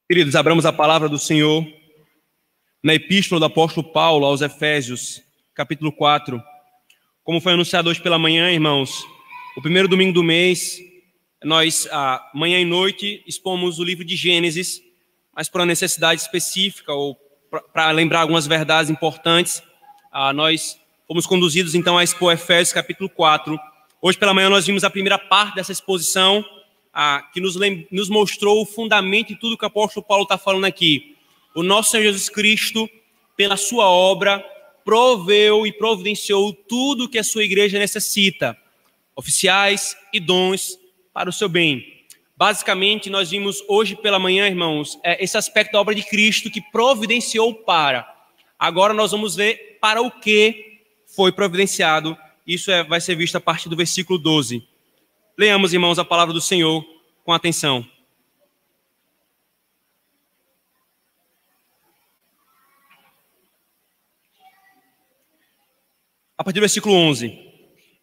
Queridos, abramos a palavra do Senhor na epístola do apóstolo Paulo aos Efésios, capítulo 4. Como foi anunciado hoje pela manhã, irmãos, o primeiro domingo do mês, nós, manhã e noite, expomos o livro de Gênesis, mas por uma necessidade específica ou para lembrar algumas verdades importantes, nós fomos conduzidos então a expor Efésios, capítulo 4. Hoje pela manhã nós vimos a primeira parte dessa exposição, que nos mostrou o fundamento de tudo que o apóstolo Paulo está falando aqui. O nosso Senhor Jesus Cristo, pela sua obra, proveu e providenciou tudo o que a sua igreja necessita, oficiais e dons para o seu bem. Basicamente, nós vimos hoje pela manhã, irmãos, esse aspecto da obra de Cristo que providenciou para. Agora nós vamos ver para o que foi providenciado. Isso vai ser visto a partir do versículo 12. Leamos, irmãos, a palavra do Senhor com atenção. A partir do versículo 11.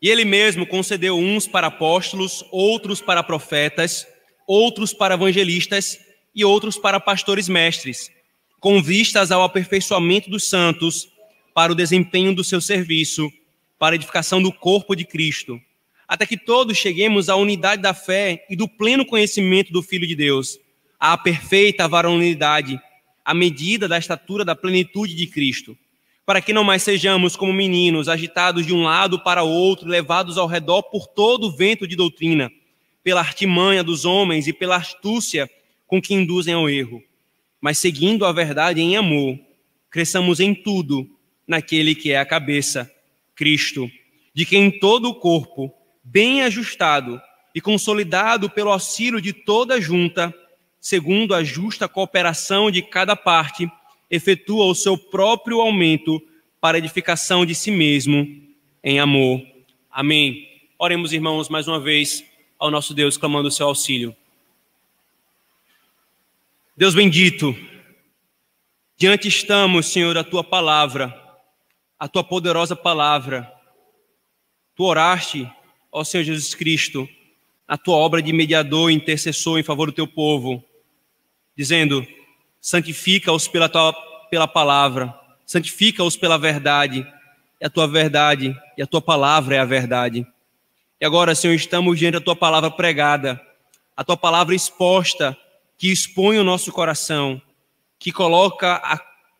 E ele mesmo concedeu uns para apóstolos, outros para profetas, outros para evangelistas e outros para pastores mestres, com vistas ao aperfeiçoamento dos santos, para o desempenho do seu serviço, para a edificação do corpo de Cristo, até que todos cheguemos à unidade da fé e do pleno conhecimento do Filho de Deus, à perfeita varonilidade, à medida da estatura da plenitude de Cristo, para que não mais sejamos como meninos, agitados de um lado para outro, levados ao redor por todo o vento de doutrina, pela artimanha dos homens e pela astúcia com que induzem ao erro, mas seguindo a verdade em amor, cresçamos em tudo naquele que é a cabeça, Cristo, de quem todo o corpo, bem ajustado e consolidado pelo auxílio de toda a junta, segundo a justa cooperação de cada parte, efetua o seu próprio aumento para a edificação de si mesmo em amor. Amém. Oremos, irmãos, mais uma vez ao nosso Deus, clamando o seu auxílio. Deus bendito, diante estamos, Senhor, da tua palavra, a tua poderosa palavra. Tu oraste, ó Senhor Jesus Cristo, a tua obra de mediador e intercessor em favor do teu povo, dizendo: santifica-os pela palavra, santifica-os pela verdade, e a tua verdade e a tua palavra é a verdade. E agora, Senhor, estamos diante da tua palavra pregada, a tua palavra exposta, que expõe o nosso coração, que coloca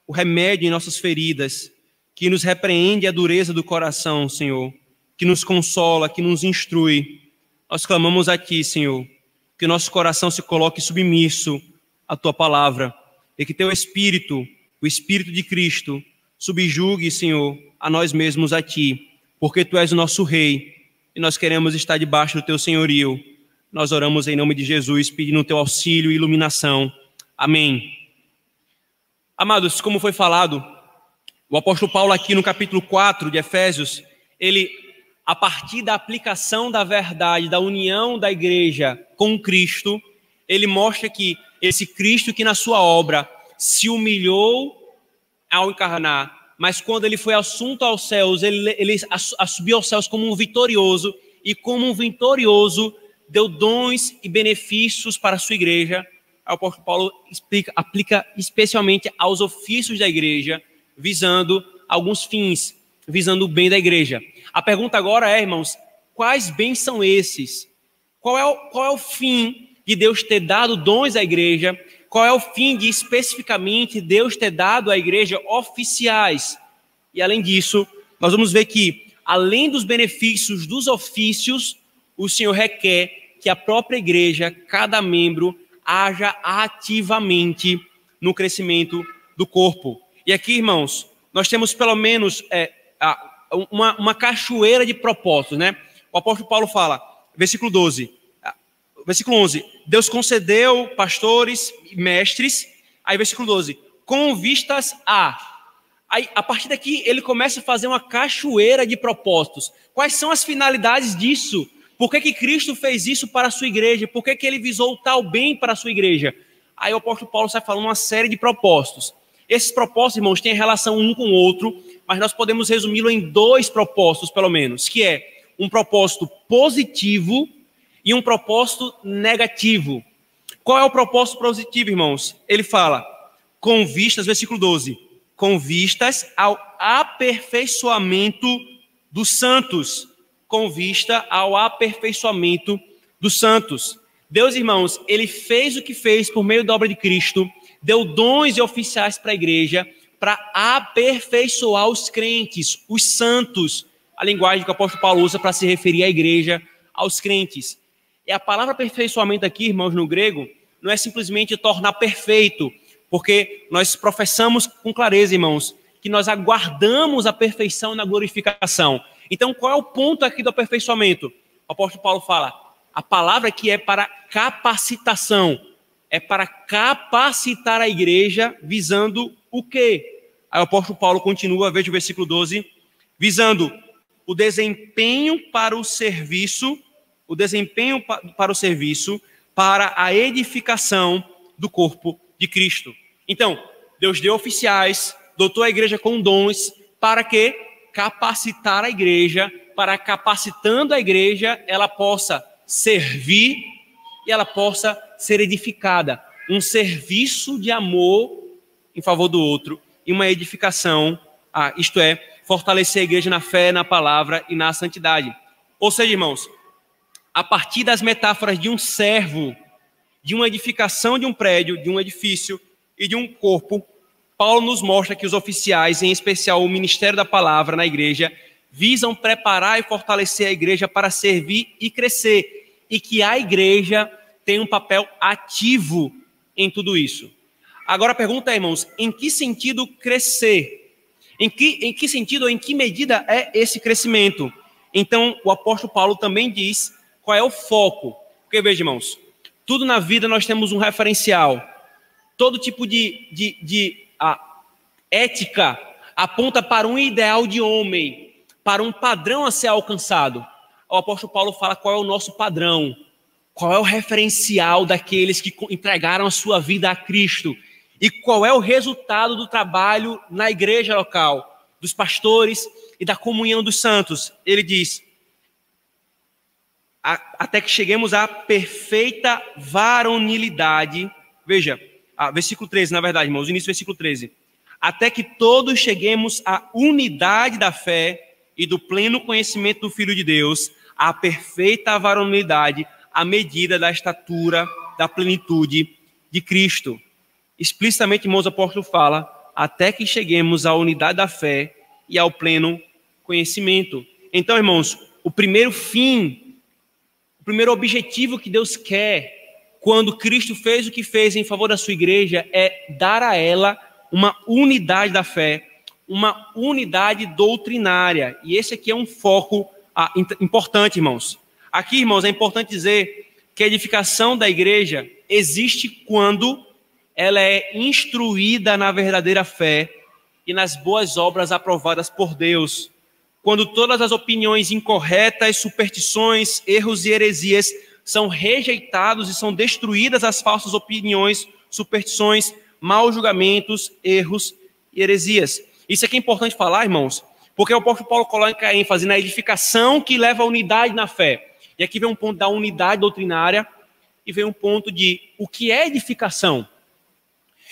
o remédio em nossas feridas, que nos repreende a dureza do coração, Senhor, que nos consola, que nos instrui. Nós clamamos aqui, Senhor, que nosso coração se coloque submisso à tua palavra e que teu Espírito, o Espírito de Cristo, subjugue, Senhor, a nós mesmos a ti, porque tu és o nosso Rei e nós queremos estar debaixo do teu senhorio. Nós oramos em nome de Jesus, pedindo o teu auxílio e iluminação. Amém. Amados, como foi falado, o apóstolo Paulo aqui no capítulo 4 de Efésios, ele, a partir da aplicação da verdade, da união da igreja com Cristo, ele mostra que esse Cristo que na sua obra se humilhou ao encarnar, mas quando ele foi assunto aos céus, ele subiu aos céus como um vitorioso, e como um vitorioso deu dons e benefícios para a sua igreja. O apóstolo Paulo aplica especialmente aos ofícios da igreja, visando alguns fins, visando o bem da igreja. A pergunta agora é, irmãos, quais bens são esses? Qual é o fim de Deus ter dado dons à igreja? Qual é o fim de, especificamente, Deus ter dado à igreja oficiais? E, além disso, nós vamos ver que, além dos benefícios dos ofícios, o Senhor requer que a própria igreja, cada membro, haja ativamente no crescimento do corpo. E aqui, irmãos, nós temos pelo menos uma cachoeira de propósitos, né? O apóstolo Paulo fala, versículo 11, Deus concedeu pastores e mestres. Aí, versículo 12, com vistas a... Aí, a partir daqui, ele começa a fazer uma cachoeira de propósitos. Quais são as finalidades disso? Por que Cristo fez isso para a sua igreja? Por que ele visou tal bem para a sua igreja? Aí o apóstolo Paulo sai falando uma série de propósitos. Esses propósitos, irmãos, têm relação um com o outro, mas nós podemos resumi-lo em dois propósitos, pelo menos, que é um propósito positivo e um propósito negativo. Qual é o propósito positivo, irmãos? Ele fala, com vistas, versículo 12, com vistas ao aperfeiçoamento dos santos. Com vista ao aperfeiçoamento dos santos. Deus, irmãos, ele fez o que fez por meio da obra de Cristo, deu dons e oficiais para a igreja, para aperfeiçoar os crentes, os santos, a linguagem que o apóstolo Paulo usa para se referir à igreja, aos crentes. E a palavra aperfeiçoamento aqui, irmãos, no grego, não é simplesmente tornar perfeito, porque nós professamos com clareza, irmãos, que nós aguardamos a perfeição na glorificação. Então, qual é o ponto aqui do aperfeiçoamento? O apóstolo Paulo fala, a palavra aqui é para capacitação, é para capacitar a igreja, visando o quê? Aí o apóstolo Paulo continua, veja o versículo 12, visando o desempenho para o serviço, para a edificação do corpo de Cristo. Então, Deus deu oficiais, dotou a igreja com dons, para que capacitar a igreja, para capacitando a igreja, ela possa servir e ela possa ser edificada. Um serviço de amor em favor do outro e uma edificação, isto é, fortalecer a igreja na fé, na palavra e na santidade. Ou seja, irmãos, a partir das metáforas de um servo, de uma edificação de um prédio, de um edifício e de um corpo, Paulo nos mostra que os oficiais, em especial o ministério da palavra na igreja, visam preparar e fortalecer a igreja para servir e crescer, e que a igreja tem um papel ativo em tudo isso. Agora a pergunta é, irmãos, em que sentido crescer? Em que sentido ou em que medida é esse crescimento? Então, o apóstolo Paulo também diz qual é o foco. Porque, veja, irmãos, tudo na vida nós temos um referencial. Todo tipo de ética aponta para um ideal de homem, para um padrão a ser alcançado. O apóstolo Paulo fala qual é o nosso padrão, qual é o referencial daqueles que entregaram a sua vida a Cristo e qual é o resultado do trabalho na igreja local, dos pastores e da comunhão dos santos. Ele diz, até que cheguemos à perfeita varonilidade, veja, versículo 13, na verdade, irmãos, início do versículo 13, até que todos cheguemos à unidade da fé e do pleno conhecimento do Filho de Deus, à perfeita varonilidade, à medida da estatura da plenitude de Cristo. Explicitamente, irmãos, o apóstolo fala, até que cheguemos à unidade da fé e ao pleno conhecimento. Então, irmãos, o primeiro fim, o primeiro objetivo que Deus quer, quando Cristo fez o que fez em favor da sua igreja, é dar a ela uma unidade da fé, uma unidade doutrinária. E esse aqui é um foco importante, irmãos. Aqui, irmãos, é importante dizer que a edificação da igreja existe quando ela é instruída na verdadeira fé e nas boas obras aprovadas por Deus. Quando todas as opiniões incorretas, superstições, erros e heresias são rejeitados e são destruídas as falsas opiniões, superstições, maus julgamentos, erros e heresias. Isso aqui é importante falar, irmãos, porque o apóstolo Paulo coloca ênfase na edificação que leva à unidade na fé. E aqui vem um ponto da unidade doutrinária e vem um ponto de o que é edificação.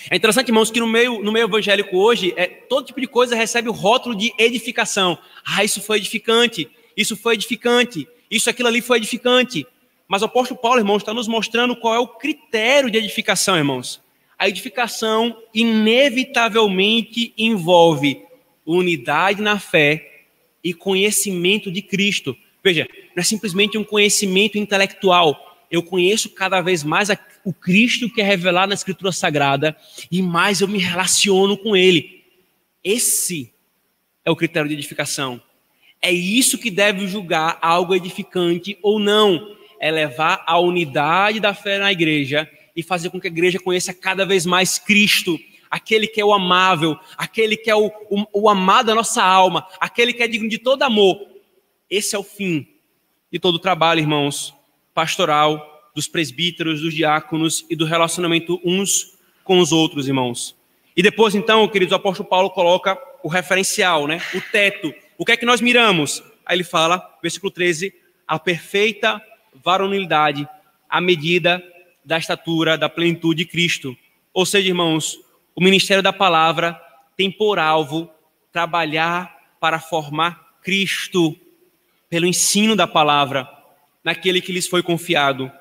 É interessante, irmãos, que no meio evangélico hoje, todo tipo de coisa recebe o rótulo de edificação. Isso foi edificante, isso foi edificante, isso, aquilo ali foi edificante. Mas o apóstolo Paulo, irmãos, está nos mostrando qual é o critério de edificação, irmãos. A edificação inevitavelmente envolve unidade na fé e conhecimento de Cristo. Veja, não é simplesmente um conhecimento intelectual. Eu conheço cada vez mais o Cristo que é revelado na Escritura Sagrada e mais eu me relaciono com Ele. Esse é o critério de edificação. É isso que deve julgar algo edificante ou não. É levar a unidade da fé na igreja e fazer com que a igreja conheça cada vez mais Cristo, aquele que é o amável, aquele que é o amado da nossa alma, aquele que é digno de todo amor. Esse é o fim de todo o trabalho, irmãos, pastoral, dos presbíteros, dos diáconos e do relacionamento uns com os outros, irmãos. E depois, então, queridos, o apóstolo Paulo coloca o referencial, né? O teto. O que é que nós miramos? Aí ele fala, versículo 13, a perfeita varonilidade, à medida da estatura, da plenitude de Cristo. Ou seja, irmãos, o ministério da palavra tem por alvo trabalhar para formar Cristo pelo ensino da palavra naquele que lhes foi confiado.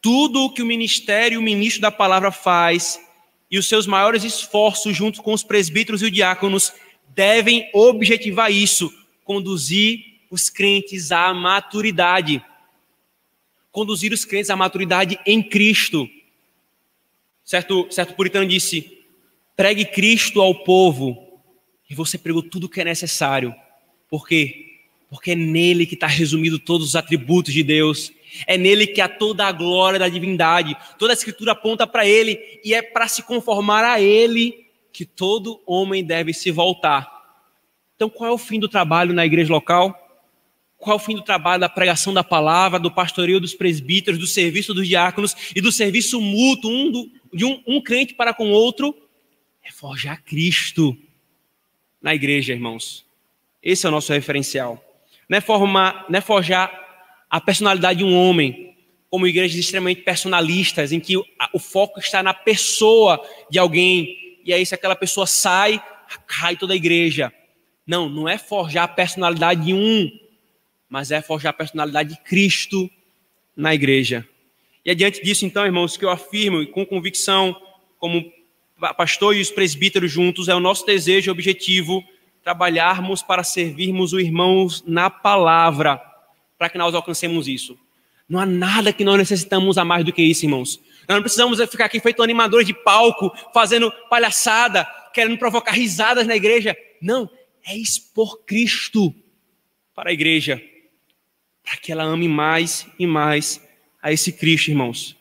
Tudo o que o ministério e o ministro da palavra faz e os seus maiores esforços junto com os presbíteros e os diáconos devem objetivar isso, conduzir os crentes à maturidade. Conduzir os crentes à maturidade em Cristo. Certo puritano disse, pregue Cristo ao povo, e você pregou tudo o que é necessário. Por quê? Porque é nele que está resumido todos os atributos de Deus. É nele que há toda a glória da divindade. Toda a Escritura aponta para ele, e é para se conformar a ele que todo homem deve se voltar. Então, qual é o fim do trabalho na igreja local? Qual é o fim do trabalho da pregação da palavra, do pastoreio dos presbíteros, do serviço dos diáconos e do serviço mútuo de um crente para com o outro? É forjar Cristo na igreja, irmãos. Esse é o nosso referencial. Não é forjar a personalidade de um homem, como igrejas extremamente personalistas, em que o foco está na pessoa de alguém, e aí se aquela pessoa sai, cai toda a igreja. Não é forjar a personalidade de um, mas é forjar a personalidade de Cristo na igreja. E é diante disso, então, irmãos, que eu afirmo, e com convicção, como pastor e os presbíteros juntos, é o nosso desejo e objetivo trabalharmos para servirmos os irmãos na palavra, para que nós alcancemos isso. Não há nada que nós necessitamos a mais do que isso, irmãos. Nós não precisamos ficar aqui feito animadores de palco, fazendo palhaçada, querendo provocar risadas na igreja. Não, é expor Cristo para a igreja, para que ela ame mais e mais a esse Cristo, irmãos.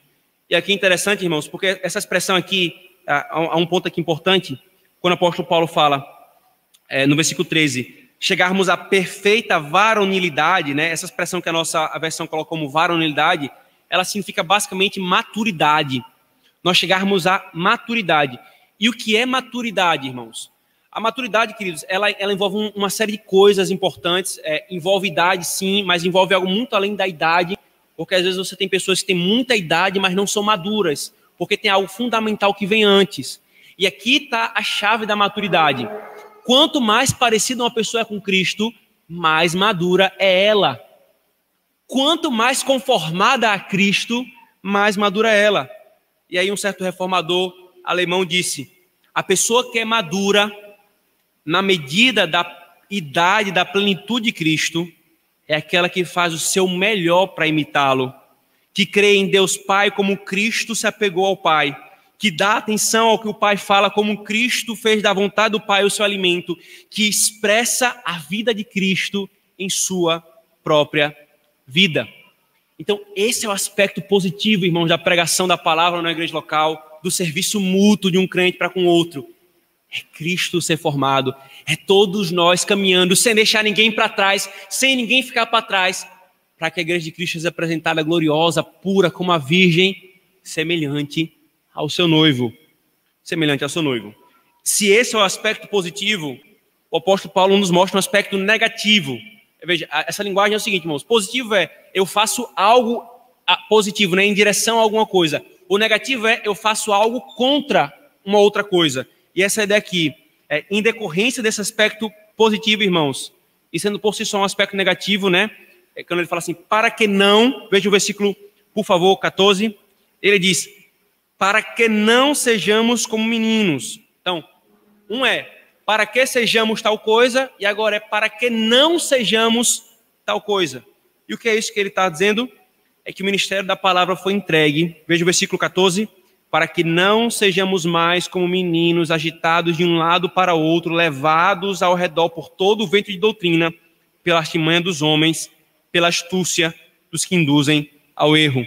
E aqui é interessante, irmãos, porque essa expressão aqui, há um ponto aqui importante, quando o apóstolo Paulo fala, no versículo 13, chegarmos à perfeita varonilidade, né? Essa expressão que a versão coloca como varonilidade, ela significa basicamente maturidade. Nós chegarmos à maturidade. E o que é maturidade, irmãos? A maturidade, queridos, ela envolve uma série de coisas importantes. Envolve idade, sim, mas envolve algo muito além da idade, porque às vezes você tem pessoas que têm muita idade, mas não são maduras, porque tem algo fundamental que vem antes. E aqui está a chave da maturidade. Quanto mais parecida uma pessoa é com Cristo, mais madura é ela. Quanto mais conformada a Cristo, mais madura é ela. E aí um certo reformador alemão disse, a pessoa que é madura, na medida da idade, da plenitude de Cristo, é aquela que faz o seu melhor para imitá-lo, que crê em Deus Pai como Cristo se apegou ao Pai, que dá atenção ao que o Pai fala como Cristo fez da vontade do Pai o seu alimento, que expressa a vida de Cristo em sua própria vida. Então, esse é o aspecto positivo, irmãos, da pregação da palavra na igreja local, do serviço mútuo de um crente para com o outro. É Cristo ser formado, é todos nós caminhando, sem deixar ninguém para trás, sem ninguém ficar para trás, para que a igreja de Cristo seja apresentada gloriosa, pura, como a Virgem, semelhante ao seu noivo. Semelhante ao seu noivo. Se esse é o aspecto positivo, o apóstolo Paulo nos mostra um aspecto negativo. Veja, essa linguagem é o seguinte, irmãos, positivo é eu faço algo positivo, né, em direção a alguma coisa. O negativo é eu faço algo contra uma outra coisa. E essa ideia aqui, em decorrência desse aspecto positivo, irmãos, e sendo por si só um aspecto negativo, né? Quando ele fala assim, para que não, veja o versículo, por favor, 14, ele diz, para que não sejamos como meninos. Então, para que sejamos tal coisa, e agora é para que não sejamos tal coisa. E o que é isso que ele está dizendo? É que o ministério da palavra foi entregue, veja o versículo 14, para que não sejamos mais como meninos agitados de um lado para outro, levados ao redor por todo o vento de doutrina, pela artimanha dos homens, pela astúcia dos que induzem ao erro.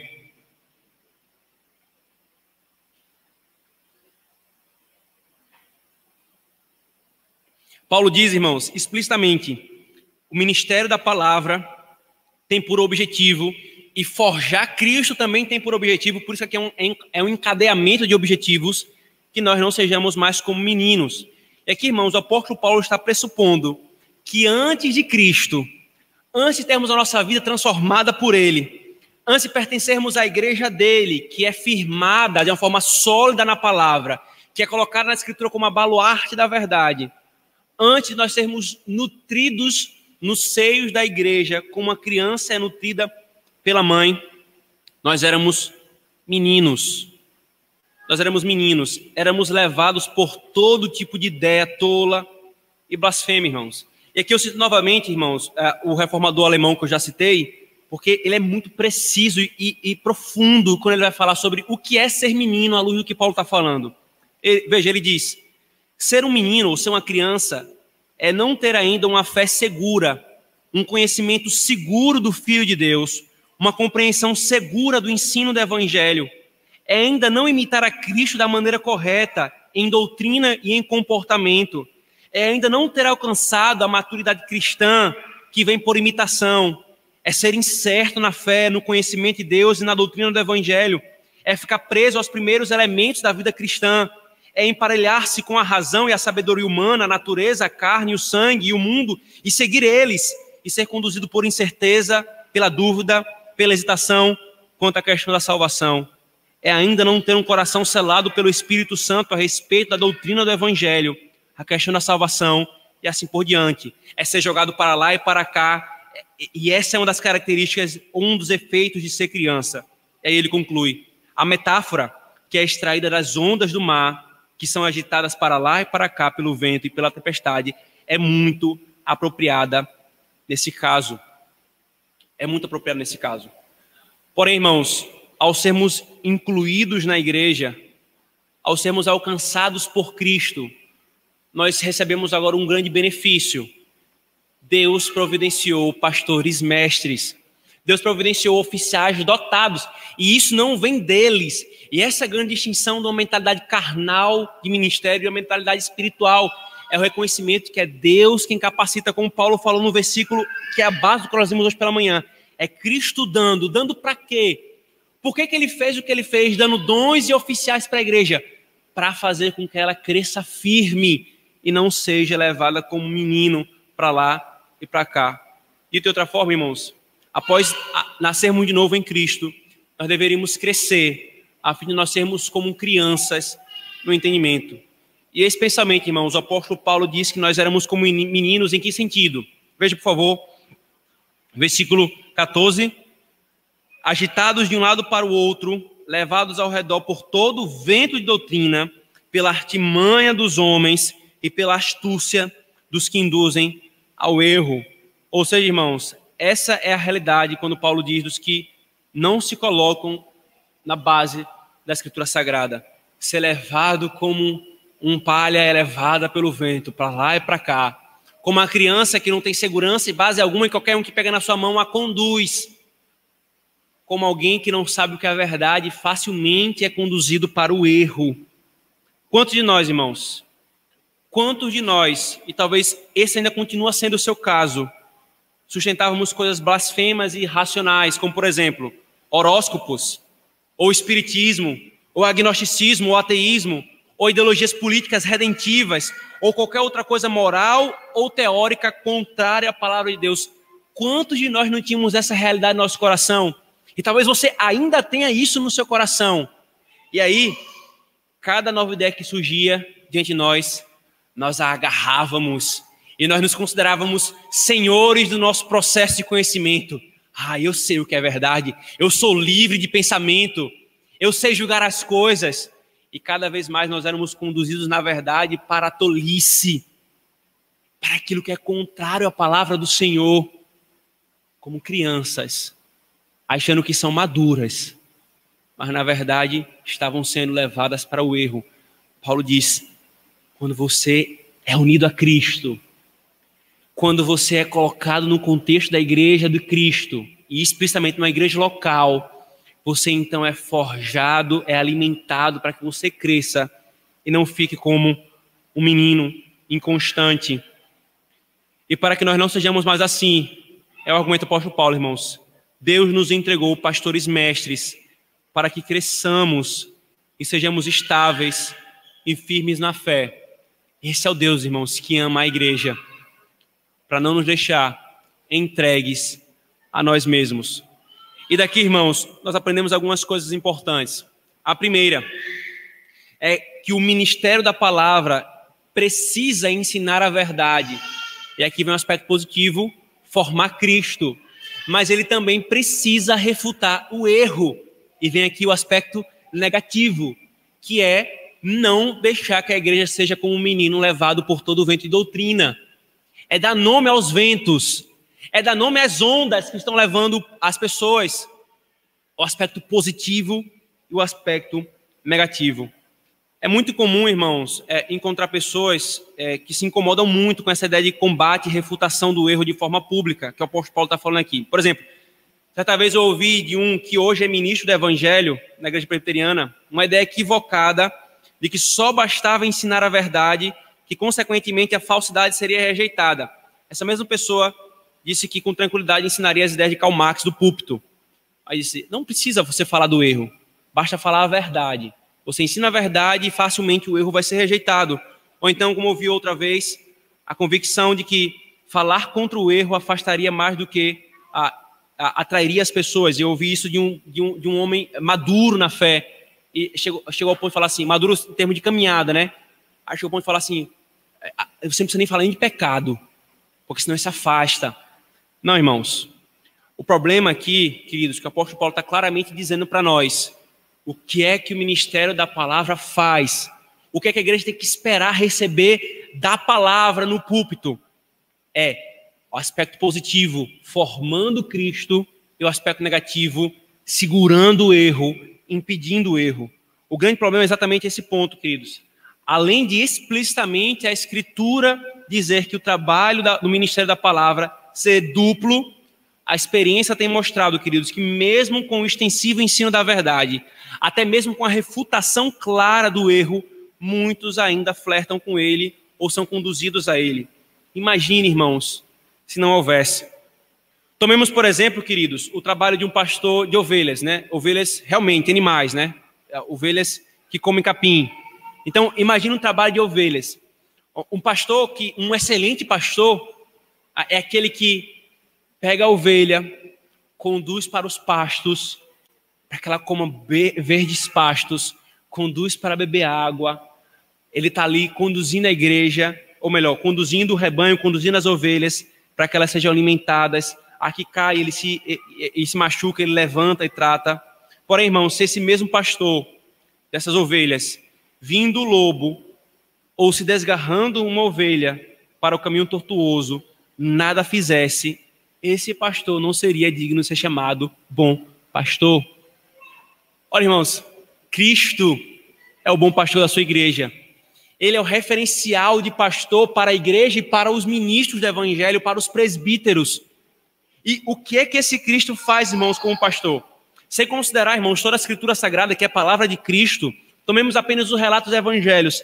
Paulo diz, irmãos, explicitamente, o ministério da palavra tem por objetivo, e forjar Cristo também tem por objetivo, por isso aqui é um encadeamento de objetivos, que nós não sejamos mais como meninos. E aqui, irmãos, o apóstolo Paulo está pressupondo que antes de Cristo, antes de termos a nossa vida transformada por Ele, antes de pertencermos à igreja dele, que é firmada de uma forma sólida na palavra, que é colocada na Escritura como a baluarte da verdade, antes de nós sermos nutridos nos seios da igreja, como uma criança é nutrida pela mãe, nós éramos meninos. Nós éramos meninos, éramos levados por todo tipo de ideia tola e blasfêmia, irmãos. E aqui eu cito novamente, irmãos, o reformador alemão que eu já citei, porque ele é muito preciso e profundo quando ele vai falar sobre o que é ser menino à luz do que Paulo está falando. Veja, ele diz, ser um menino ou ser uma criança é não ter ainda uma fé segura, um conhecimento seguro do Filho de Deus, uma compreensão segura do ensino do Evangelho, é ainda não imitar a Cristo da maneira correta, em doutrina e em comportamento, é ainda não ter alcançado a maturidade cristã que vem por imitação, é ser incerto na fé, no conhecimento de Deus e na doutrina do Evangelho, é ficar preso aos primeiros elementos da vida cristã, é emparelhar-se com a razão e a sabedoria humana, a natureza, a carne, o sangue e o mundo, e seguir eles, e ser conduzido por incerteza, pela dúvida, pela hesitação quanto à questão da salvação. É ainda não ter um coração selado pelo Espírito Santo a respeito da doutrina do Evangelho, a questão da salvação e assim por diante. É ser jogado para lá e para cá, e essa é uma das características, um dos efeitos de ser criança. E aí ele conclui, a metáfora que é extraída das ondas do mar, que são agitadas para lá e para cá pelo vento e pela tempestade, é muito apropriada nesse caso. É muito apropriada nesse caso. Porém, irmãos, ao sermos incluídos na igreja, ao sermos alcançados por Cristo, nós recebemos agora um grande benefício. Deus providenciou pastores mestres. Deus providenciou oficiais dotados. E isso não vem deles. E essa grande distinção de uma mentalidade carnal de ministério e uma mentalidade espiritual é o reconhecimento que é Deus quem capacita, como Paulo falou no versículo que é a base do que nós vimos hoje pela manhã. É Cristo dando. Dando para quê? Por que ele fez o que ele fez, dando dons e oficiais para a igreja? Para fazer com que ela cresça firme e não seja levada como um menino para lá e para cá. Dito de outra forma, irmãos, após nascermos de novo em Cristo, nós deveríamos crescer, a fim de nós sermos como crianças no entendimento. E esse pensamento, irmãos, o apóstolo Paulo disse que nós éramos como meninos em que sentido? Veja, por favor, versículo 14. Agitados de um lado para o outro, levados ao redor por todo o vento de doutrina, pela artimanha dos homens e pela astúcia dos que induzem ao erro. Ou seja, irmãos, essa é a realidade quando Paulo diz dos que não se colocam na base da Escritura Sagrada. Ser levado como um palha é levada pelo vento, para lá e para cá. Como uma criança que não tem segurança e base alguma, e qualquer um que pega na sua mão a conduz. Como alguém que não sabe o que é a verdade, facilmente é conduzido para o erro. Quantos de nós, irmãos? Quantos de nós, e talvez esse ainda continua sendo o seu caso, sustentávamos coisas blasfemas e irracionais, como, por exemplo, horóscopos, ou espiritismo, ou agnosticismo, ou ateísmo, ou ideologias políticas redentivas, ou qualquer outra coisa moral ou teórica contrária à palavra de Deus. Quantos de nós não tínhamos essa realidade no nosso coração? E talvez você ainda tenha isso no seu coração. E aí, cada nova ideia que surgia diante de nós, nós a agarrávamos e nós nos considerávamos senhores do nosso processo de conhecimento. Eu sei o que é verdade, eu sou livre de pensamento, eu sei julgar as coisas. E cada vez mais nós éramos conduzidos, na verdade, para a tolice, para aquilo que é contrário à palavra do Senhor, como crianças, achando que são maduras, mas na verdade estavam sendo levadas para o erro. Paulo diz, quando você é unido a Cristo, quando você é colocado no contexto da igreja de Cristo, e especialmente numa igreja local, você então é forjado, é alimentado para que você cresça e não fique como um menino inconstante. E para que nós não sejamos mais assim, é o argumento do apóstolo Paulo, irmãos. Deus nos entregou pastores mestres para que cresçamos e sejamos estáveis e firmes na fé. Esse é o Deus, irmãos, que ama a igreja, para não nos deixar entregues a nós mesmos. E daqui, irmãos, nós aprendemos algumas coisas importantes. A primeira é que o ministério da palavra precisa ensinar a verdade. E aqui vem um aspecto positivo, formar Cristo. Mas ele também precisa refutar o erro. E vem aqui o aspecto negativo, que é não deixar que a igreja seja como um menino levado por todo o vento de doutrina. É dar nome aos ventos. É dar nome às ondas que estão levando as pessoas. O aspecto positivo e o aspecto negativo. É muito comum, irmãos, encontrar pessoas que se incomodam muito com essa ideia de combate e refutação do erro de forma pública, que o apóstolo Paulo está falando aqui. Por exemplo, certa vez eu ouvi de um que hoje é ministro do Evangelho, na igreja presbiteriana, uma ideia equivocada de que só bastava ensinar a verdade, que consequentemente a falsidade seria rejeitada. Essa mesma pessoa disse que com tranquilidade ensinaria as ideias de Karl Marx do púlpito. Aí disse, não precisa você falar do erro, basta falar a verdade. Você ensina a verdade e facilmente o erro vai ser rejeitado. Ou então, como eu vi outra vez, a convicção de que falar contra o erro afastaria mais do que atrairia as pessoas. Eu ouvi isso de um homem maduro na fé. E chegou ao ponto de falar assim, maduro em termos de caminhada, né? Aí chegou ao ponto de falar assim, você não precisa nem falar nem de pecado, porque senão ele se afasta. Não, irmãos. O problema aqui, queridos, que o apóstolo Paulo está claramente dizendo para nós, o que é que o ministério da palavra faz? O que é que a igreja tem que esperar receber da palavra no púlpito? É o aspecto positivo, formando Cristo, e o aspecto negativo, segurando o erro, impedindo o erro. O grande problema é exatamente esse ponto, queridos. Além de explicitamente a Escritura dizer que o trabalho do ministério da palavra ser duplo, a experiência tem mostrado, queridos, que mesmo com o extensivo ensino da verdade, até mesmo com a refutação clara do erro, muitos ainda flertam com ele ou são conduzidos a ele. Imagine, irmãos, se não houvesse. Tomemos, por exemplo, queridos, o trabalho de um pastor de ovelhas, né? Ovelhas realmente, animais, né? Ovelhas que comem capim. Então, imagine um trabalho de ovelhas. Um excelente pastor é aquele que pega a ovelha, conduz para os pastos, para que ela coma verdes pastos, conduz para beber água. Ele está ali conduzindo a igreja, ou melhor, conduzindo o rebanho, conduzindo as ovelhas, para que elas sejam alimentadas. Aqui cai, ele se machuca, ele levanta e trata. Porém, irmão, se esse mesmo pastor dessas ovelhas, vindo o lobo, ou se desgarrando uma ovelha para o caminho tortuoso, nada fizesse, esse pastor não seria digno de ser chamado bom pastor. Olha, irmãos, Cristo é o bom pastor da sua igreja. Ele é o referencial de pastor para a igreja e para os ministros do evangelho, para os presbíteros. E o que é que esse Cristo faz, irmãos, como pastor? Sem considerar, irmãos, toda a escritura sagrada, que é a palavra de Cristo, tomemos apenas os relatos dos evangelhos.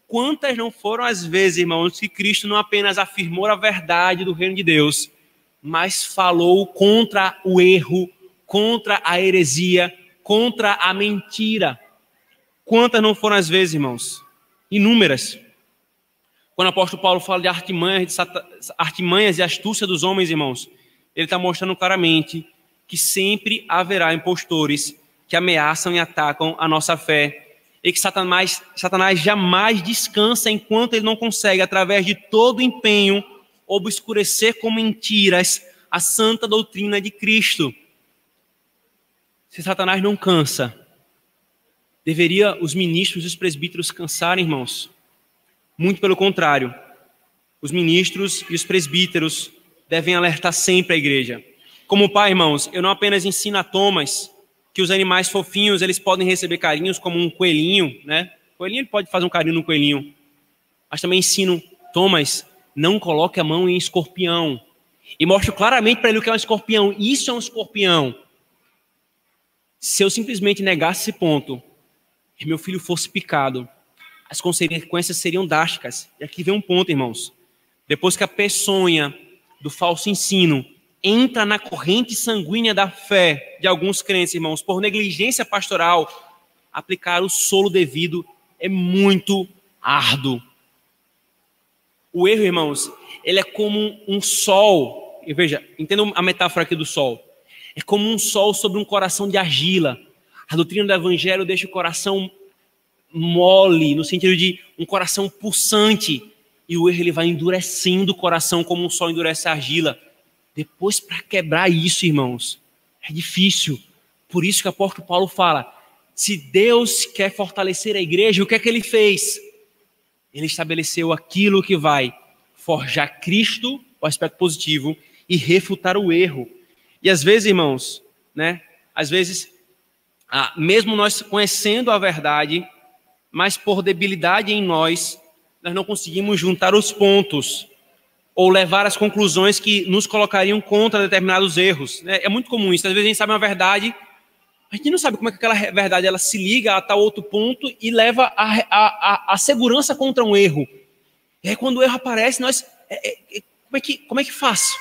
Quantas não foram as vezes, irmãos, que Cristo não apenas afirmou a verdade do reino de Deus, mas falou contra o erro, contra a heresia, contra a mentira. Quantas não foram as vezes, irmãos? Inúmeras. Quando o apóstolo Paulo fala de artimanhas e astúcia dos homens, irmãos, ele está mostrando claramente que sempre haverá impostores que ameaçam e atacam a nossa fé, e que Satanás jamais descansa enquanto ele não consegue, através de todo empenho, obscurecer com mentiras a santa doutrina de Cristo. Se Satanás não cansa, deveria os ministros e os presbíteros cansarem, irmãos? Muito pelo contrário. Os ministros e os presbíteros devem alertar sempre a igreja. Como pai, irmãos, eu não apenas ensino a Thomas que os animais fofinhos, eles podem receber carinhos como um coelhinho, né? O coelhinho, ele pode fazer um carinho no coelhinho. Mas também ensino Thomas, não coloque a mão em escorpião. E mostro claramente para ele o que é um escorpião. Isso é um escorpião. Se eu simplesmente negasse esse ponto, e meu filho fosse picado, as consequências seriam drásticas. E aqui vem um ponto, irmãos. Depois que a peçonha do falso ensino entra na corrente sanguínea da fé de alguns crentes, irmãos, por negligência pastoral, aplicar o solo devido é muito árduo. O erro, irmãos, ele é como um sol. E veja, entendam a metáfora aqui do sol. É como um sol sobre um coração de argila. A doutrina do evangelho deixa o coração mole, no sentido de um coração pulsante. E o erro ele vai endurecendo o coração como um sol endurece a argila. Depois, para quebrar isso, irmãos, é difícil. Por isso que o apóstolo Paulo fala, se Deus quer fortalecer a igreja, o que é que ele fez? Ele estabeleceu aquilo que vai forjar Cristo, o aspecto positivo, e refutar o erro. E às vezes, irmãos, né? Às vezes, mesmo nós conhecendo a verdade, mas por debilidade em nós não conseguimos juntar os pontos ou levar as conclusões que nos colocariam contra determinados erros. É muito comum isso. Às vezes a gente sabe uma verdade, a gente não sabe como é que aquela verdade ela se liga a tal outro ponto e leva a segurança contra um erro. E aí quando o erro aparece, nós... como é que faço?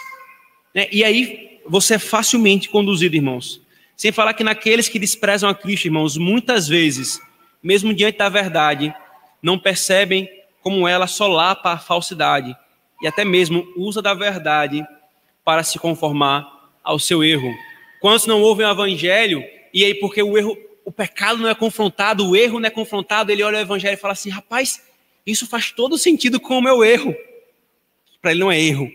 E aí você é facilmente conduzido, irmãos. Sem falar que naqueles que desprezam a Cristo, irmãos, muitas vezes, mesmo diante da verdade, não percebem como ela solapa a falsidade e até mesmo usa da verdade para se conformar ao seu erro. Quantos não ouvem o evangelho e aí porque o pecado não é confrontado, o erro não é confrontado, ele olha o evangelho e fala assim, rapaz, isso faz todo sentido com o meu erro. Para ele não é erro.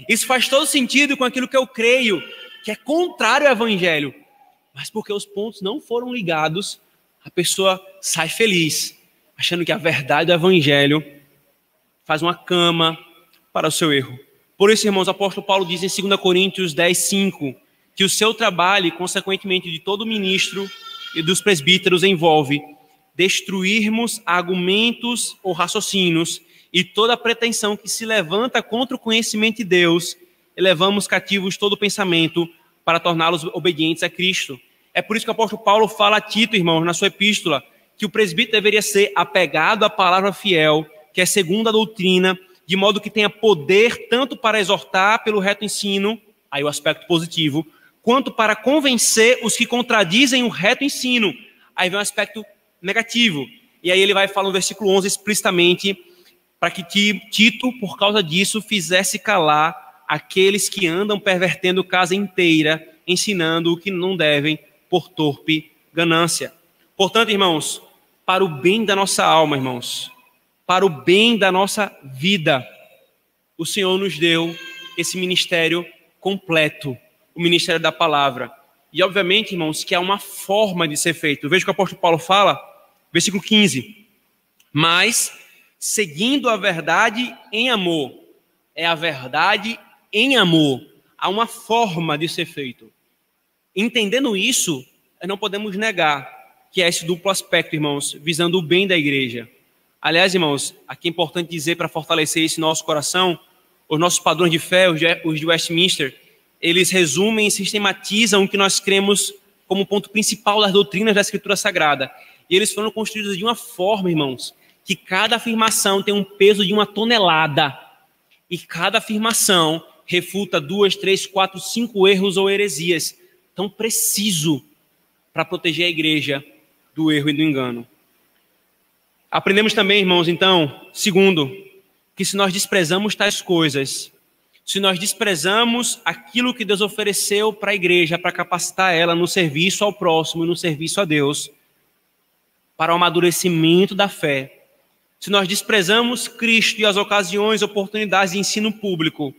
Isso faz todo sentido com aquilo que eu creio, que é contrário ao evangelho. Mas porque os pontos não foram ligados, a pessoa sai feliz, achando que a verdade do evangelho faz uma cama para o seu erro. Por isso, irmãos, o apóstolo Paulo diz em 2 Coríntios 10:5, que o seu trabalho, e consequentemente de todo ministro e dos presbíteros, envolve destruirmos argumentos ou raciocínios e toda pretensão que se levanta contra o conhecimento de Deus, e levamos cativos todo pensamento para torná-los obedientes a Cristo. É por isso que o apóstolo Paulo fala a Tito, irmãos, na sua epístola, que o presbítero deveria ser apegado à palavra fiel, que é segundo a doutrina, de modo que tenha poder tanto para exortar pelo reto ensino, aí o aspecto positivo, quanto para convencer os que contradizem o reto ensino, aí vem o aspecto negativo. E aí ele vai falar no versículo 11 explicitamente, para que Tito, por causa disso, fizesse calar aqueles que andam pervertendo casa inteira, ensinando o que não devem por torpe ganância. Portanto, irmãos, para o bem da nossa alma, irmãos, para o bem da nossa vida, o Senhor nos deu esse ministério completo, o ministério da palavra. E, obviamente, irmãos, que há uma forma de ser feito. Veja o que o apóstolo Paulo fala, versículo 15. Mas, seguindo a verdade em amor, é a verdade em amor. Há uma forma de ser feito. Entendendo isso, nós não podemos negar que é esse duplo aspecto, irmãos, visando o bem da igreja. Aliás, irmãos, aqui é importante dizer, para fortalecer esse nosso coração, os nossos padrões de fé, os de Westminster, eles resumem e sistematizam o que nós cremos como ponto principal das doutrinas da Escritura Sagrada. E eles foram construídos de uma forma, irmãos, que cada afirmação tem um peso de 1 tonelada. E cada afirmação refuta 2, 3, 4, 5 erros ou heresias. Tão preciso para proteger a igreja do erro e do engano. Aprendemos também, irmãos, então, segundo, que se nós desprezamos tais coisas, se nós desprezamos aquilo que Deus ofereceu para a igreja, para capacitar ela no serviço ao próximo e no serviço a Deus, para o amadurecimento da fé, se nós desprezamos Cristo e as ocasiões, oportunidades de ensino público,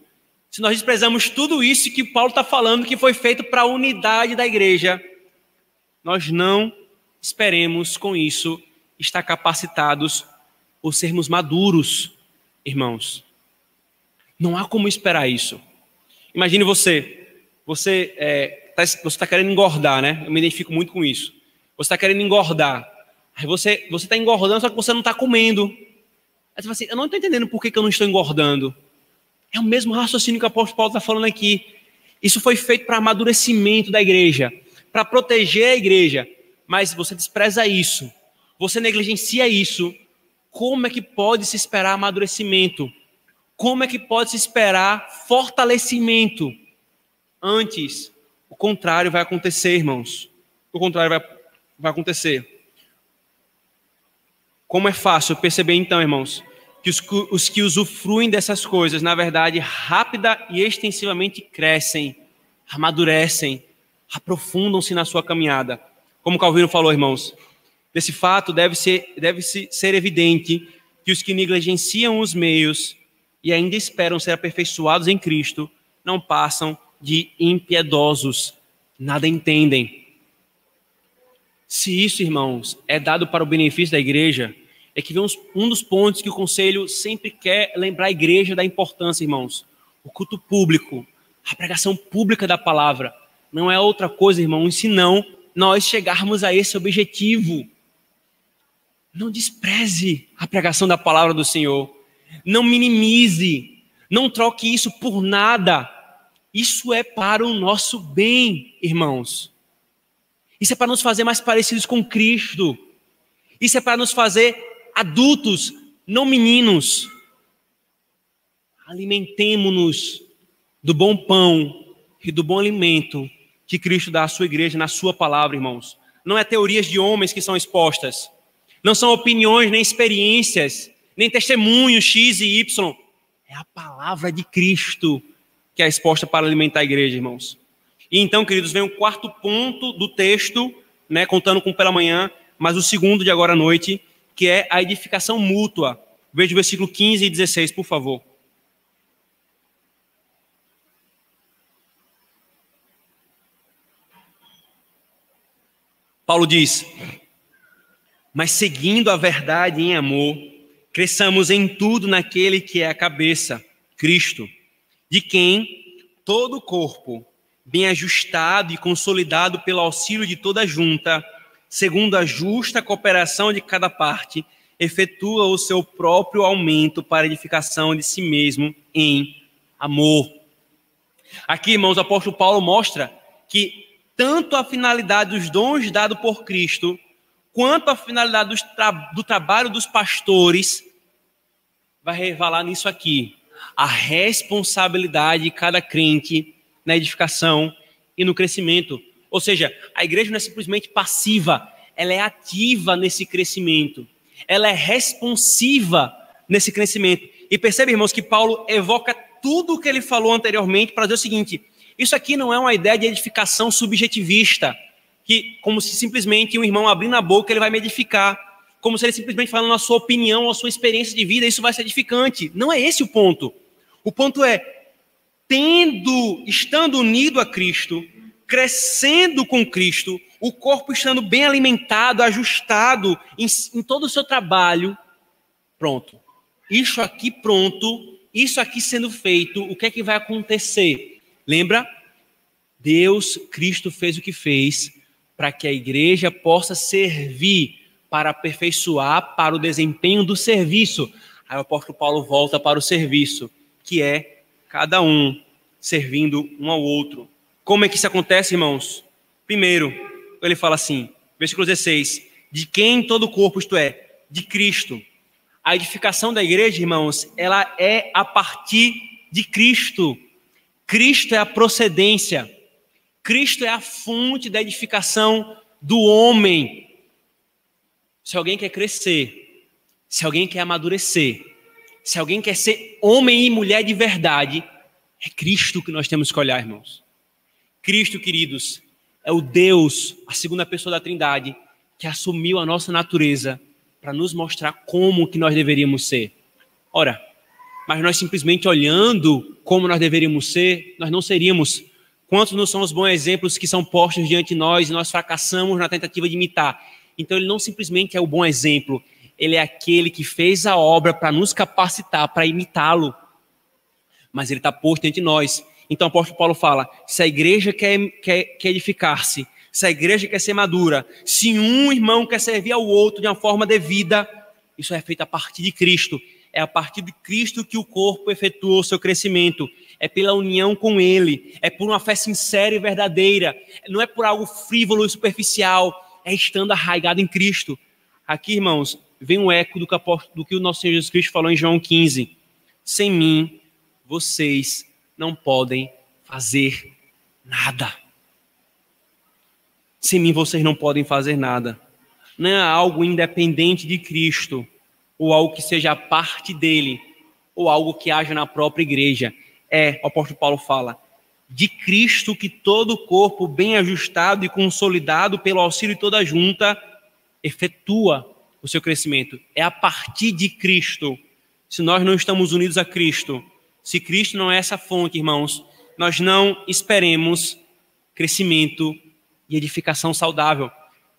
se nós desprezamos tudo isso que Paulo está falando que foi feito para a unidade da igreja, nós não esperemos com isso estar capacitados por sermos maduros, irmãos. Não há como esperar isso. Imagine você está querendo engordar, né? Eu me identifico muito com isso. Você está querendo engordar. Aí você está engordando, só que você não está comendo. Aí você fala assim, eu não estou entendendo por que eu não estou engordando. É o mesmo raciocínio que o apóstolo Paulo está falando aqui. Isso foi feito para amadurecimento da igreja, para proteger a igreja. Mas você despreza isso, você negligencia isso. Como é que pode se esperar amadurecimento? Como é que pode se esperar fortalecimento? Antes, o contrário vai acontecer, irmãos. O contrário vai acontecer. Como é fácil perceber então, irmãos, que os que usufruem dessas coisas, na verdade, rápida e extensivamente crescem, amadurecem, aprofundam-se na sua caminhada. Como Calvino falou, irmãos, desse fato deve-se ser evidente que os que negligenciam os meios e ainda esperam ser aperfeiçoados em Cristo não passam de impiedosos, nada entendem. Se isso, irmãos, é dado para o benefício da igreja, é que vem um dos pontos que o Conselho sempre quer lembrar a igreja da importância, irmãos. O culto público, a pregação pública da palavra, não é outra coisa, irmãos, senão nós chegarmos a esse objetivo. Não despreze a pregação da palavra do Senhor. Não minimize. Não troque isso por nada. Isso é para o nosso bem, irmãos. Isso é para nos fazer mais parecidos com Cristo. Isso é para nos fazer adultos, não meninos. Alimentemo-nos do bom pão e do bom alimento que Cristo dá à sua igreja na sua palavra, irmãos. Não é teorias de homens que são expostas. Não são opiniões, nem experiências, nem testemunhos X e Y. É a palavra de Cristo que é exposta para alimentar a igreja, irmãos. E então, queridos, vem o quarto ponto do texto, né, contando com pela manhã, mas o segundo de agora à noite, que é a edificação mútua. Veja o versículo 15 e 16, por favor. Paulo diz: mas seguindo a verdade em amor, cresçamos em tudo naquele que é a cabeça, Cristo, de quem todo o corpo, bem ajustado e consolidado pelo auxílio de toda a junta, segundo a justa cooperação de cada parte, efetua o seu próprio aumento para a edificação de si mesmo em amor. Aqui, irmãos, o apóstolo Paulo mostra que tanto a finalidade dos dons dados por Cristo, quanto a finalidade do trabalho dos pastores, vai revelar nisso aqui a responsabilidade de cada crente na edificação e no crescimento. Ou seja, a igreja não é simplesmente passiva, ela é ativa nesse crescimento. Ela é responsiva nesse crescimento. E percebe, irmãos, que Paulo evoca tudo o que ele falou anteriormente para dizer o seguinte: isso aqui não é uma ideia de edificação subjetivista, que como se simplesmente um irmão abrindo a boca ele vai me edificar, como se ele simplesmente falando a sua opinião, a sua experiência de vida, isso vai ser edificante. Não é esse o ponto. O ponto é, estando unido a Cristo, crescendo com Cristo, o corpo estando bem alimentado, ajustado em todo o seu trabalho, pronto. Isso aqui sendo feito, o que é que vai acontecer? Lembra? Deus, Cristo fez o que fez para que a igreja possa servir, para aperfeiçoar, para o desempenho do serviço. Aí o apóstolo Paulo volta para o serviço, que é cada um servindo um ao outro. Como é que isso acontece, irmãos? Primeiro, ele fala assim, versículo 16, de quem todo o corpo, isto é, de Cristo. A edificação da igreja, irmãos, ela é a partir de Cristo. Cristo é a procedência. Cristo é a fonte da edificação do homem. Se alguém quer crescer, se alguém quer amadurecer, se alguém quer ser homem e mulher de verdade, é Cristo que nós temos que olhar, irmãos. Cristo, queridos, é o Deus, a segunda pessoa da Trindade, que assumiu a nossa natureza para nos mostrar como que nós deveríamos ser. Ora, mas nós simplesmente olhando como nós deveríamos ser, nós não seríamos. Quantos não são os bons exemplos que são postos diante de nós e nós fracassamos na tentativa de imitar? Então ele não simplesmente é o bom exemplo, ele é aquele que fez a obra para nos capacitar, para imitá-lo. Mas ele está posto entre nós. Então o apóstolo Paulo fala, se a igreja quer edificar-se, se a igreja quer ser madura, se um irmão quer servir ao outro de uma forma devida, isso é feito a partir de Cristo. É a partir de Cristo que o corpo efetua o seu crescimento. É pela união com Ele. É por uma fé sincera e verdadeira. Não é por algo frívolo e superficial. É estando arraigado em Cristo. Aqui, irmãos, vem um eco do que o nosso Senhor Jesus Cristo falou em João 15. Sem mim, vocês não podem fazer nada. Sem mim, vocês não podem fazer nada. Não é algo independente de Cristo, ou algo que seja a parte dele, ou algo que haja na própria igreja. O apóstolo Paulo fala, de Cristo que todo o corpo, bem ajustado e consolidado pelo auxílio de toda a junta, efetua o seu crescimento. É a partir de Cristo. Se nós não estamos unidos a Cristo, se Cristo não é essa fonte, irmãos, nós não esperemos crescimento e edificação saudável.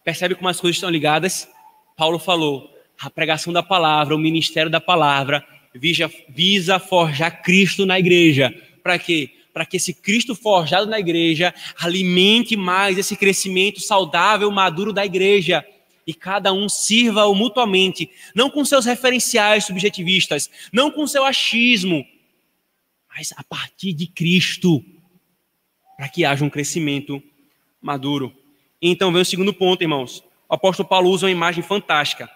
Percebe como as coisas estão ligadas? Paulo falou, a pregação da palavra, o ministério da palavra, visa forjar Cristo na igreja. Para quê? Para que esse Cristo forjado na igreja alimente mais esse crescimento saudável, maduro da igreja. E cada um sirva-o mutuamente, não com seus referenciais subjetivistas, não com seu achismo, mas a partir de Cristo, para que haja um crescimento maduro. Então vem o segundo ponto, irmãos. O apóstolo Paulo usa uma imagem fantástica.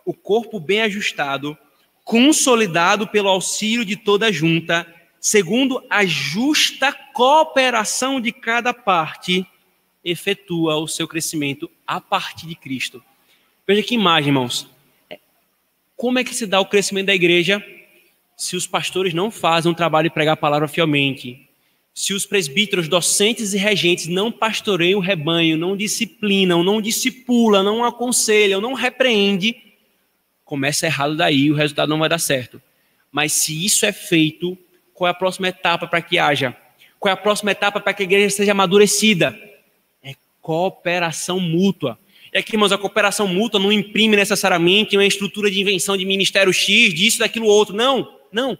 O corpo bem ajustado, consolidado pelo auxílio de toda a junta, segundo a justa cooperação de cada parte, efetua o seu crescimento a partir de Cristo. Veja que imagem, irmãos. Como é que se dá o crescimento da igreja se os pastores não fazem um trabalho de pregar a palavra fielmente? Se os presbíteros, docentes e regentes não pastoreiam o rebanho, não disciplinam, não discipulam, não aconselham, não repreendem, começa errado daí, o resultado não vai dar certo. Mas se isso é feito, qual é a próxima etapa para que haja? Qual é a próxima etapa para que a igreja seja amadurecida? É cooperação mútua. E aqui, irmãos, a cooperação mútua não imprime necessariamente uma estrutura de invenção de ministério X, disso, daquilo, outro. Não, não.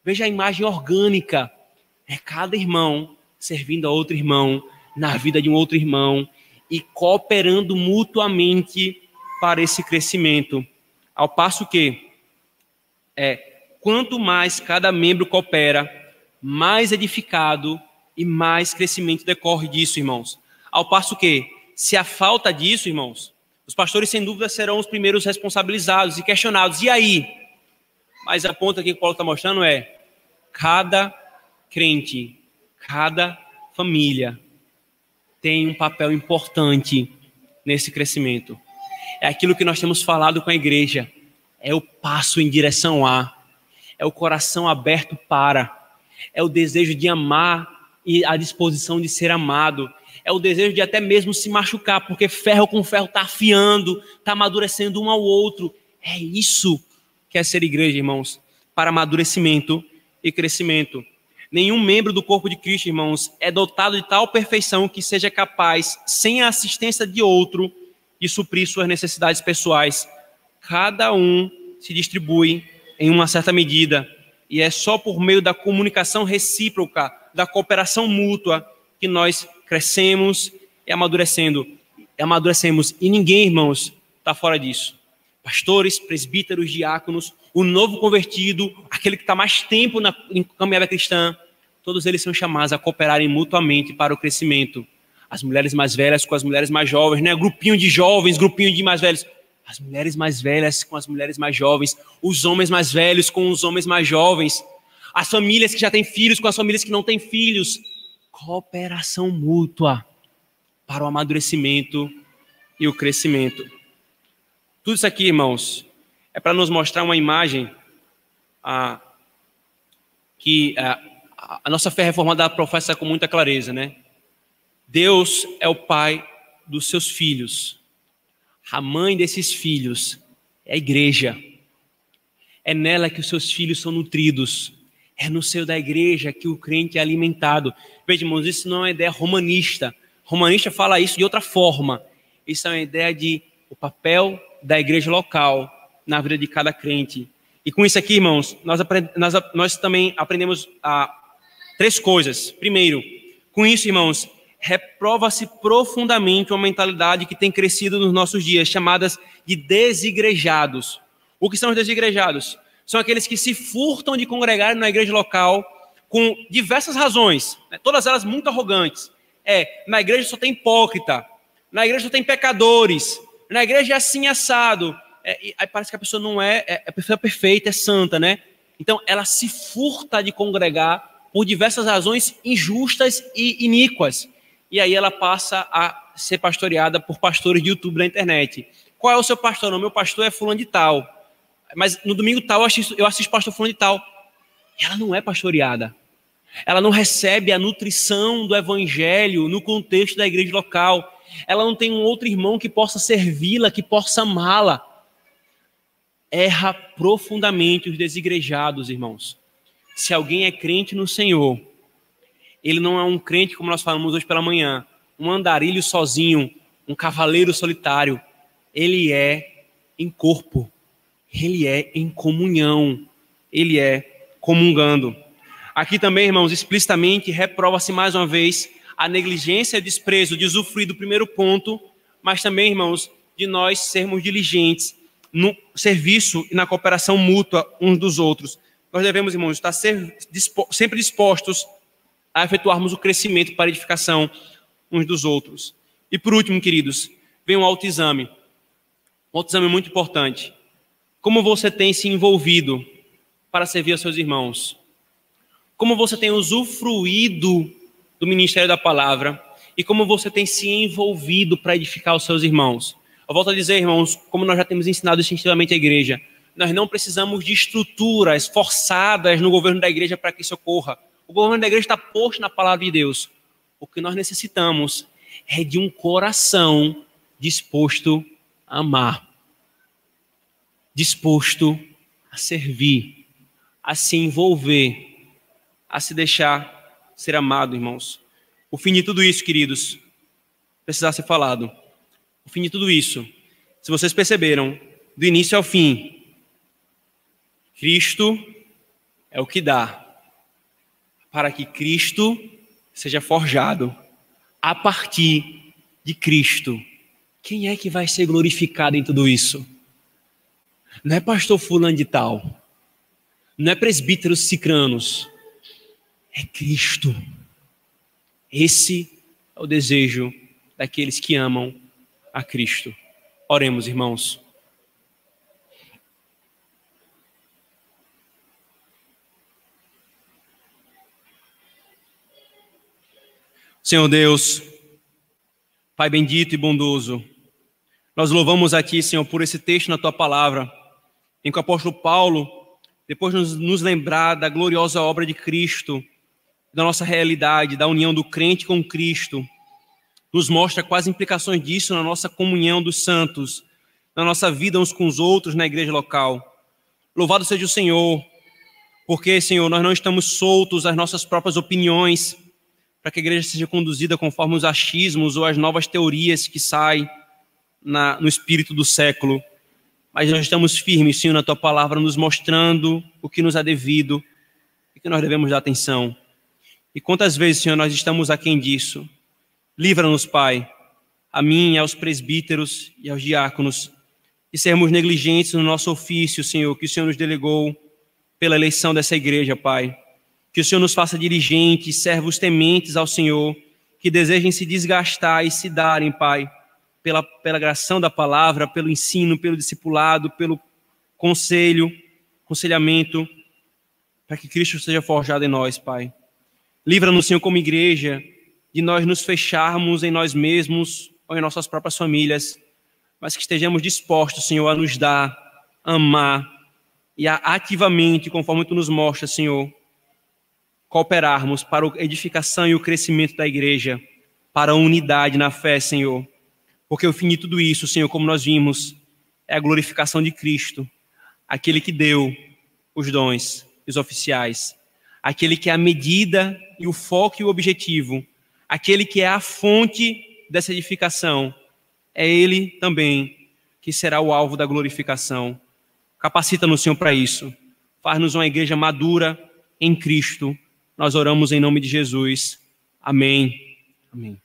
Veja a imagem orgânica. É cada irmão servindo a outro irmão, na vida de um outro irmão, e cooperando mutuamente para esse crescimento. Ao passo que, quanto mais cada membro coopera, mais edificado e mais crescimento decorre disso, irmãos. Ao passo que, se há falta disso, irmãos, os pastores sem dúvida serão os primeiros responsabilizados e questionados. E aí? Mas a ponta aqui que o Paulo está mostrando é cada crente, cada família tem um papel importante nesse crescimento. É aquilo que nós temos falado com a igreja. É o passo em direção a. É o coração aberto para. É o desejo de amar e a disposição de ser amado. É o desejo de até mesmo se machucar, porque ferro com ferro está afiando, está amadurecendo um ao outro. É isso que é ser igreja, irmãos, para amadurecimento e crescimento. Nenhum membro do corpo de Cristo, irmãos, é dotado de tal perfeição que seja capaz, sem a assistência de outro, de suprir suas necessidades pessoais. Cada um se distribui em uma certa medida, e é só por meio da comunicação recíproca, da cooperação mútua, que nós crescemos e amadurecemos. E ninguém, irmãos, está fora disso. Pastores, presbíteros, diáconos, o novo convertido, aquele que está mais tempo na caminhada cristã, todos eles são chamados a cooperarem mutuamente para o crescimento. As mulheres mais velhas com as mulheres mais jovens, né? Grupinho de jovens, grupinho de mais velhos. As mulheres mais velhas com as mulheres mais jovens, os homens mais velhos com os homens mais jovens, as famílias que já têm filhos com as famílias que não têm filhos. Cooperação mútua para o amadurecimento e o crescimento. Tudo isso aqui, irmãos, é para nos mostrar uma imagem que a nossa fé reformada professa com muita clareza, né? Deus é o pai dos seus filhos. A mãe desses filhos é a igreja. É nela que os seus filhos são nutridos. É no seio da igreja que o crente é alimentado. Veja, irmãos, isso não é uma ideia romanista. Romanista fala isso de outra forma. Isso é uma ideia de o papel da igreja local na vida de cada crente. E com isso aqui, irmãos, nós também aprendemos três coisas. Primeiro, com isso, irmãos, reprova-se profundamente uma mentalidade que tem crescido nos nossos dias, chamadas de desigrejados. O que são os desigrejados? São aqueles que se furtam de congregar na igreja local com diversas razões, né? Todas elas muito arrogantes. Na igreja só tem hipócrita, na igreja só tem pecadores, na igreja é assim assado. Aí parece que a pessoa não a pessoa é perfeita, é santa, né? Então ela se furta de congregar por diversas razões injustas e iníquas. E aí ela passa a ser pastoreada por pastores de YouTube na internet. Qual é o seu pastor? Não, meu pastor é fulano de tal. Mas no domingo tal eu assisto pastor fulano de tal. E ela não é pastoreada. Ela não recebe a nutrição do evangelho no contexto da igreja local. Ela não tem um outro irmão que possa servi-la, que possa amá-la. Erra profundamente os desigrejados, irmãos. Se alguém é crente no Senhor, ele não é um crente, como nós falamos hoje pela manhã, um andarilho sozinho, um cavaleiro solitário. Ele é em corpo, ele é em comunhão, ele é comungando. Aqui também, irmãos, explicitamente reprova-se mais uma vez a negligência e o desprezo de usufruir do primeiro ponto, mas também, irmãos, de nós sermos diligentes no serviço e na cooperação mútua uns dos outros. Nós devemos, irmãos, estar sempre dispostos a efetuarmos o crescimento para a edificação uns dos outros. E por último, queridos, vem um autoexame. Um autoexame muito importante. Como você tem se envolvido para servir aos seus irmãos? Como você tem usufruído do ministério da palavra e como você tem se envolvido para edificar os seus irmãos? Eu volto a dizer, irmãos, como nós já temos ensinado instintivamente a igreja, nós não precisamos de estruturas forçadas no governo da igreja para que isso ocorra. O governo da igreja está posto na palavra de Deus. O que nós necessitamos é de um coração disposto a amar, disposto a servir, a se envolver, a se deixar ser amado, irmãos. O fim de tudo isso, queridos, precisa ser falado. O fim de tudo isso, se vocês perceberam, do início ao fim, Cristo é o que dá, para que Cristo seja forjado. A partir de Cristo, quem é que vai ser glorificado em tudo isso? Não é pastor fulano de tal, não é presbíteros cicranos, é Cristo. Esse é o desejo daqueles que amam a Cristo. Oremos, irmãos. Senhor Deus, Pai bendito e bondoso, nós louvamos a Ti, Senhor, por esse texto na Tua palavra, em que o apóstolo Paulo, depois de nos lembrar da gloriosa obra de Cristo, da nossa realidade, da união do crente com Cristo, nos mostra quais implicações disso na nossa comunhão dos santos, na nossa vida uns com os outros na igreja local. Louvado seja o Senhor, porque, Senhor, nós não estamos soltos às nossas próprias opiniões, para que a igreja seja conduzida conforme os achismos ou as novas teorias que saem no espírito do século. Mas nós estamos firmes, Senhor, na Tua palavra, nos mostrando o que nos é devido e que nós devemos dar atenção. E quantas vezes, Senhor, nós estamos aquém disso? Livra-nos, Pai, a mim e aos presbíteros e aos diáconos, de sermos negligentes no nosso ofício, Senhor, que o Senhor nos delegou pela eleição dessa igreja, Pai. Que o Senhor nos faça dirigentes, servos tementes ao Senhor, que desejem se desgastar e se darem, Pai, pela gração da palavra, pelo ensino, pelo discipulado, pelo aconselhamento, para que Cristo seja forjado em nós, Pai. Livra-nos, Senhor, como igreja, de nós nos fecharmos em nós mesmos ou em nossas próprias famílias, mas que estejamos dispostos, Senhor, a nos dar, amar e a ativamente, conforme Tu nos mostras, Senhor, cooperarmos para a edificação e o crescimento da igreja, para a unidade na fé, Senhor. Porque o fim de tudo isso, Senhor, como nós vimos, é a glorificação de Cristo, aquele que deu os dons, os oficiais, aquele que é a medida e o foco e o objetivo, aquele que é a fonte dessa edificação, é Ele também que será o alvo da glorificação. Capacita-nos, Senhor, para isso. Faz-nos uma igreja madura em Cristo. Nós oramos em nome de Jesus. Amém. Amém.